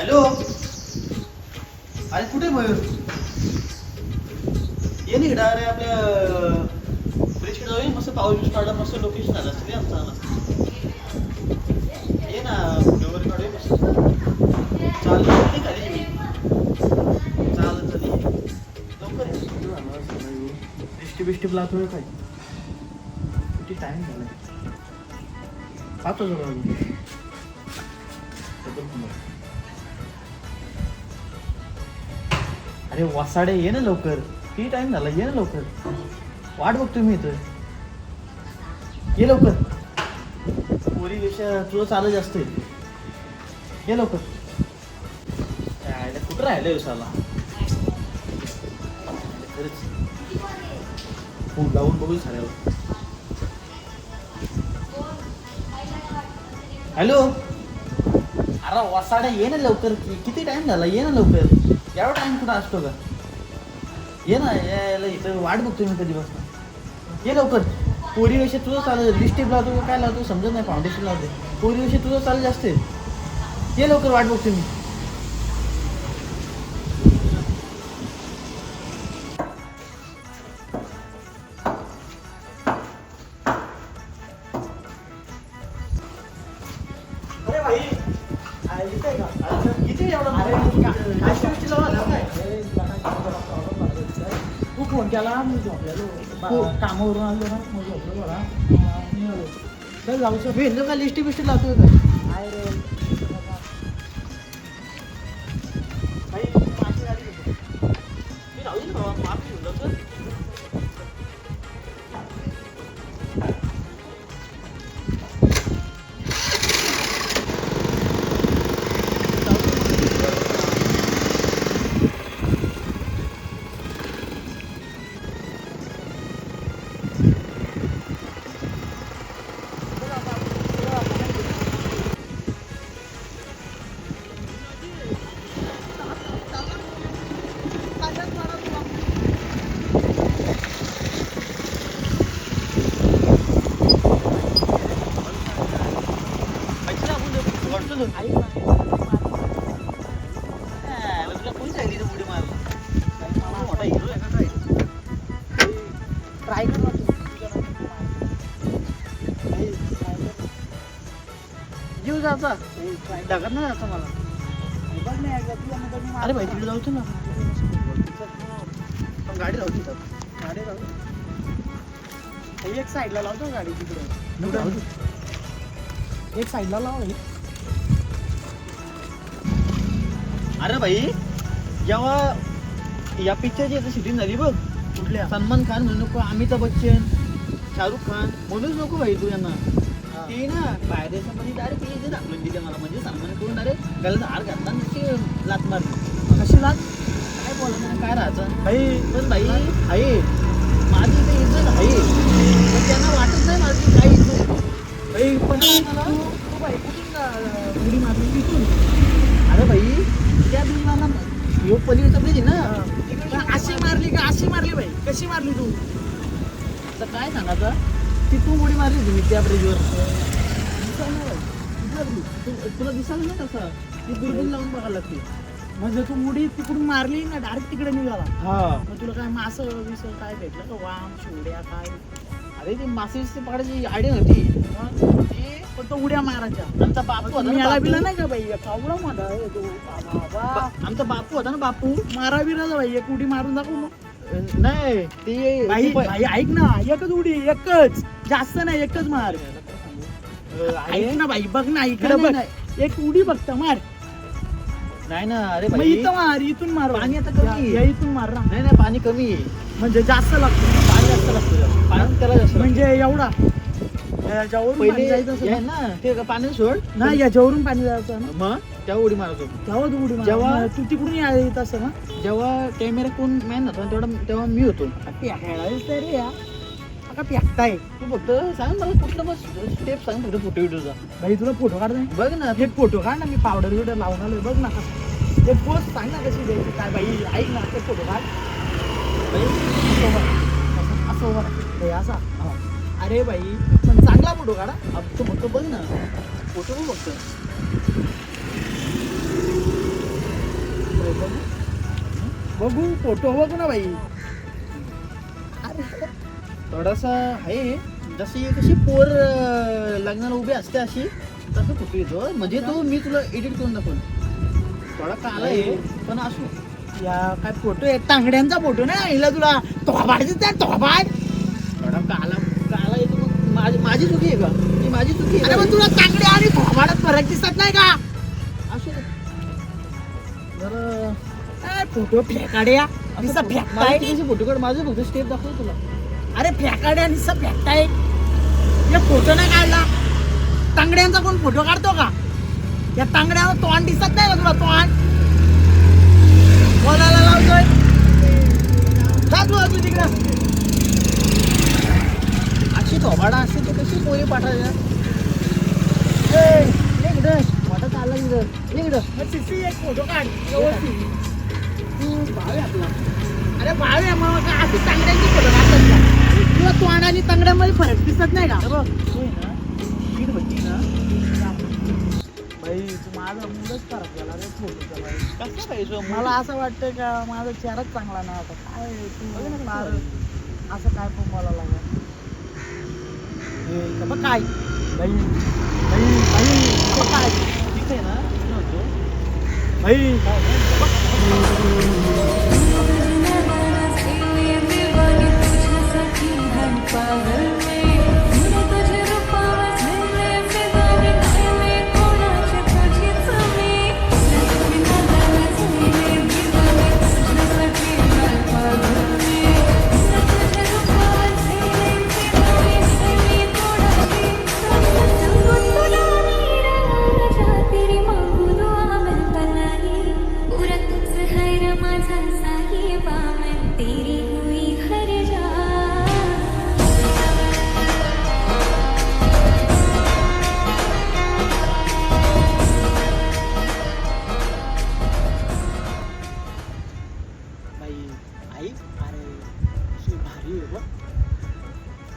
Hello, अरे कुठे मयूर? ये नाही इकडं. अरे आपल्या ब्रिजकडे जाऊया, मस्त पाऊस काढा, मस्त लोकेशन आलं असतं आमचं. ये ना, व्हिडिओ काढूया मस्त. चालत नाही खाली मी, चालत चालली लवकर बिष्टी लावतोय काय? किती टाइम झाला? पाहतो जरा अरे वासाडे, ये ना लवकर. किती टाइम झाला, ये ना लवकर. वाट बघतोय मी इथं. ये लवकर. पोरी पेक्षा तुझं चालू जास्त आहे. ये लवकर. कुठं राहिलं दिवसाला? खरंच फोन लावून बघू साऱ्यावर. हॅलो, अरे वासाडा, ये ना लवकर. किती टाइम झाला, ये ना लवकर. एवढा टाइम कुठं असतो का? ये ना, यायला इथं वाट बघतो मी कधीपासून. ये लवकर. पोरी विषय तुझं चालू, लिस्टिप लावतो काय लावतो समजत नाही, फाउंडेशन लावते. पोरी विषय तुझं चालू जास्त आहे. ये लवकर, वाट बघतो मी. किती तू फोन केला, मी झोपलेलो कामावरून आलो ना, मग झोपलो थोडा निघालो. तर जाऊचं भेटलो का? लिस्टी बिस्टी लावतोय का? काय रे भाई माझी गाडी घेतो मी. राहू दे ना बाबा, माफ घेऊन जातो. ट्राय कर ना तू. जीव जायचा ट्राय ढगात नाही जायचं मला. बघ नाही एकदा तुला मग मी अरे भाई तिकडे जाऊचं ना, पण गाडी राहू तिथं. गाडी राहू एक साईडला लावतो गाडी तिकडे. एक साईडला लाव. अरे भाई, जेव्हा या पिक्चरची आता शूटिंग झाली बघ, कुठल्या सलमान खान म्हणू नको, अमिताभ बच्चन, शाहरुख खान म्हणूच नको भाई तू यांना. ती ना बाहेर देशामध्ये डायरेक्ट इथे दाखवून दिले मला. म्हणजे सलमान करून डायरेक्ट गळ्यात हार घातला आणि ती लात मारली. कशी लाग काय बोलणार, काय राहायचं भाई. पण भाई आहे माझी इथे इज्जत आहे, पण त्यांना वाटत नाही माझी काय इज्जत. भाई पण तू बाई कुठून उडी मारली तिथून? अरे भाई त्या दिवसाला ह्यो पलीकडचा ब्रिज आहे ना, पण अशी मारली का अशी मारली बाई? कशी मारली तू? तर काय सांगायचं, तिथून उडी मारली तुम्ही त्या ब्रिजवर. तुला दिसायला ना तसं, ती दुर्बीण लावून बघायला लागते. म्हणजे तू उडी तिकडून मारली ना, डायरेक्ट तिकडे निघाला. हा, मग तुला काय मासं विसं काय भेटलं का? वाम शिवड्या काय? अरे ती मासे पकडायची आयडिया होती. ते फक्त उड्या मारायच्या. आमचा बापू होता मी ना, याला बिला बापू. नाही का बाई? कावळा माझा आहे तो. बाबा आमचा बापू होता ना, बापू. मारा बिराचा बाई, एक उडी मारून दाखव मग. नाही ते बाई बाई ऐक ना, एकच उडी, एकच, जास्त नाही, एकच मार. ऐक ना बाई, बघ ना इकडे नाही, बघ, एक उडी फक्त मार. नाही ना. अरे मग भाई इथं मार, इथून मार. पाणी आता कमी आहे. या इथून मार ना. नाही नाही, पाणी कमी आहे. म्हणजे जास्त लागतं. पाणी जास्त लागतं, पाणी त्याला जास्त लागतं. म्हणजे एवढा याच्यावरून पाणी पहिले जायचं असेल आहे ना ते पाणी सोड ना, याच्यावरून पाणी जायचं ना, मग तेव्हा उडी मारतो. तेव्हा तू उडी मार. जेव्हा- मग तू तिकडून येत असं ना. जेव्हा कॅमेरा कोण मॅन होता तेव्हा मी होतो. खेळायच रे या का प्याकताय. तू फक्त सांग मला कुठलं बस स्टेप सांग, फक्त फोटो व्हिडिओचा. भाई तुला फोटो काढ नाही. बघ ना एक फोटो काढ ना, मी पावडर बिवडर लावून आलोय. बघ ना ते पोस्ट सांग ना कशी द्यायची काय. बाई ऐक ना, ते फोटो काढ. बाई, असं उभा राहा. बाई असा. अरे बाई पण चांगला फोटो काढा. अब तू फक्त बघ ना फोटो बघ फक्त. बघू फोटो बघू ना बाई. थोडासा आहे जशी कशी पोर लग्नाला उभी असते अशी तसं फोटो येतो म्हणजे तो मी तुला एडिट करून दाखवून थोडा काला आहे पण असू. या काय फोटो आहे तांगड्यांचा फोटो नाही हिला तुला तोबाड दिसत तोबाड. थोडा काला काला येतो मग माझी चुकी आहे का ती माझी चुकी अरे आहे मग तुला तांगड्या आणि थोबाडात फरक दिसत नाही का? असू दे. जरा फोटो फेकाड्या निसा फेकताय. फोटो काढ माझं फक्त स्टेप दाखव तुला. अरे फेकाड्या निसा फेकताय. या फोटो नाही काढला तांगड्यांचा कोण फोटो काढतो का? या तांगड्यावर तोंड दिसत नाही का तुला तोंड बोलायला लावतोय. जा तू अजून तिकडं. अशी थोबाडा असते तर कशी पोरी पाठायच्या वाटत आला इकडं सिसी एक फोटो काढ व्यवस्थित. तू भाव आहे आपला. अरे भावे मग काय अशी तांगड्यांची फोटो काढतात का? तुला तोंड आणि तांगड्यामध्ये फरक दिसत नाही का? बघ तू ना शीट भट्टी ना भाई तू माझा मुलंच फरक झाला रे फोटोचा भाई. कसं पाहिजे मला असं वाटतं का माझा चेहराच चांगला नाही आता काय तू फार असं काय पण बोलायला लागला. बघ काय भाई भाई भाई बघ काय ठीक आहे ना नव्हतो भाई आई अरे अशी भारी आहे बघ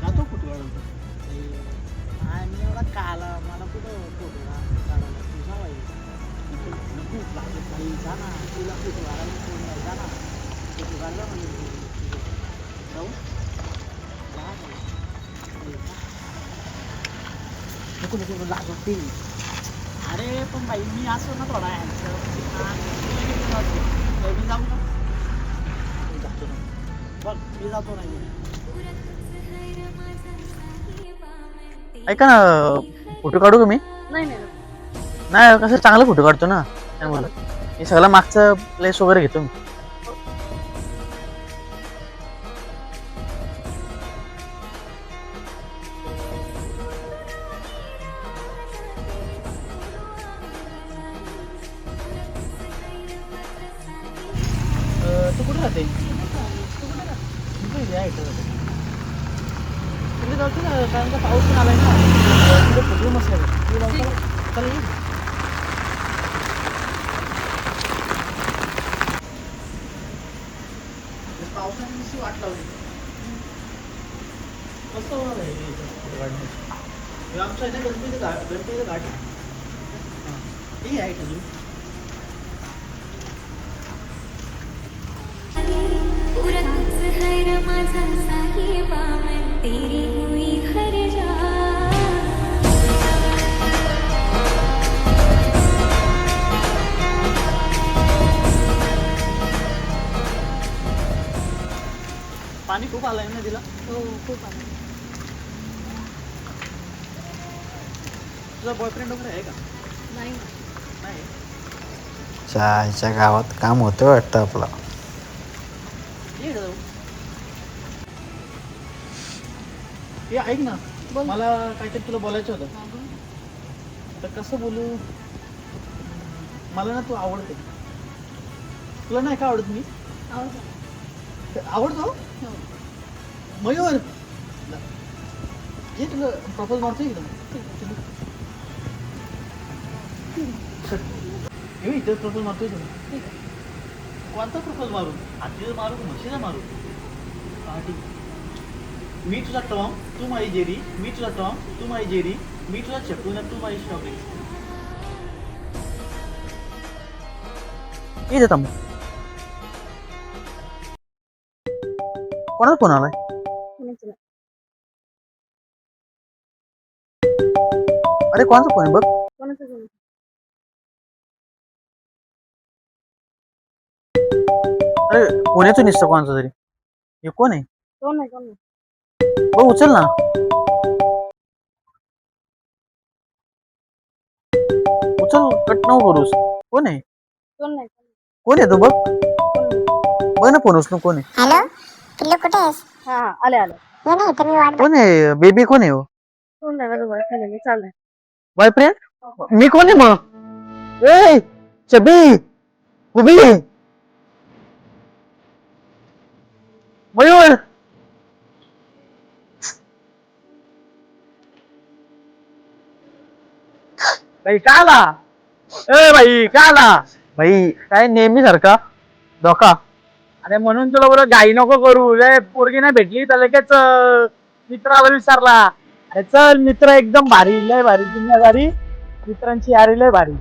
जातो कुठे काढून आणि एवढा काला मला कुठं फोटो काढायला तुझा भाई नको लागत भाई जा ना तुला फोटो काढायला फोन नाही जा ना फोटो काढला म्हणजे जाऊ जा भाई. नको नको लागत ते. अरे पण भाई मी असो ना थोडा मी जाऊ ना जातो ना बघ मी जातो नाही. ऐका ना फोटो काढू का मी नाही नाही कसं चांगला फोटो काढतो ना त्यामुळे मी सगळा मागचा प्लेस वगैरे घेतो मी. तू कुठे राहते तिकडे जातो ना कारण का पाऊस पण आलाय ना तिथे प्रॉब्लेम असला चला ये. पावसाने नुसती वाट लावली कसं होणार आहे हे इथं काढण्याचं? हे आमचं आहे ना गणपतीचं घाट आहे. हे आहे अजून पाणी खूप आलंय ना तिला. हो खूप आहे. तुझा बॉयफ्रेंड वगैरे आहे का? नाही नाही चायच्या गावात काम होतं वाटतं आपलं. ये इकडं जाऊ. हे ऐक ना बोल. मला काहीतरी तुला बोलायचं होतं. तर कसं बोलू मला ना तू आवडते. तुला नाही का आवडत मी आवडतो मयूर ये तुला प्रपोज मारतो एकदम इथं प्रपोज मारतोय तुला. कोणता प्रपोज मारू हातीला मारू का म्हशीला मारू? हा ठीक. मी तुझा टॉम तू माझी जेरी मी तुझा टॉम तू माझी जेरी मी तुझा चटून तू माझी स्ट्रॉबेरी. इथे थांब. कोणाचा फोन आलाय? अरे कोणाचा फोन आहे बघ. अरे फोन येतो निसतं कोणाचा तरी. हे कोण आहे? बघ उचल ना. उचल, कट नको करूस. कोण आहे? कोण आहे तू बघ. बघ ना फोन उचलून कोण आहे. हॅलो पिल्लू कुठे आहेस? आले आले ये नाही तर मी वाट कोण आहे बेबी? कोण आहे हो? चाललंय बॉयफ्रेंड? मी कोण आहे मग? ए चबी उभी मयूर. भाई का आला? ए भाई का आला? भाई काय नेहमी सारखा धोका. अरे म्हणून तुला बरं घाई नको करू रे, पोरगी नाही भेटली तर लगेच मित्राला विचारला. अरे चल, मित्र एकदम भारी, लय भारी दुनियादारी, मित्रांची यारी लय भारी.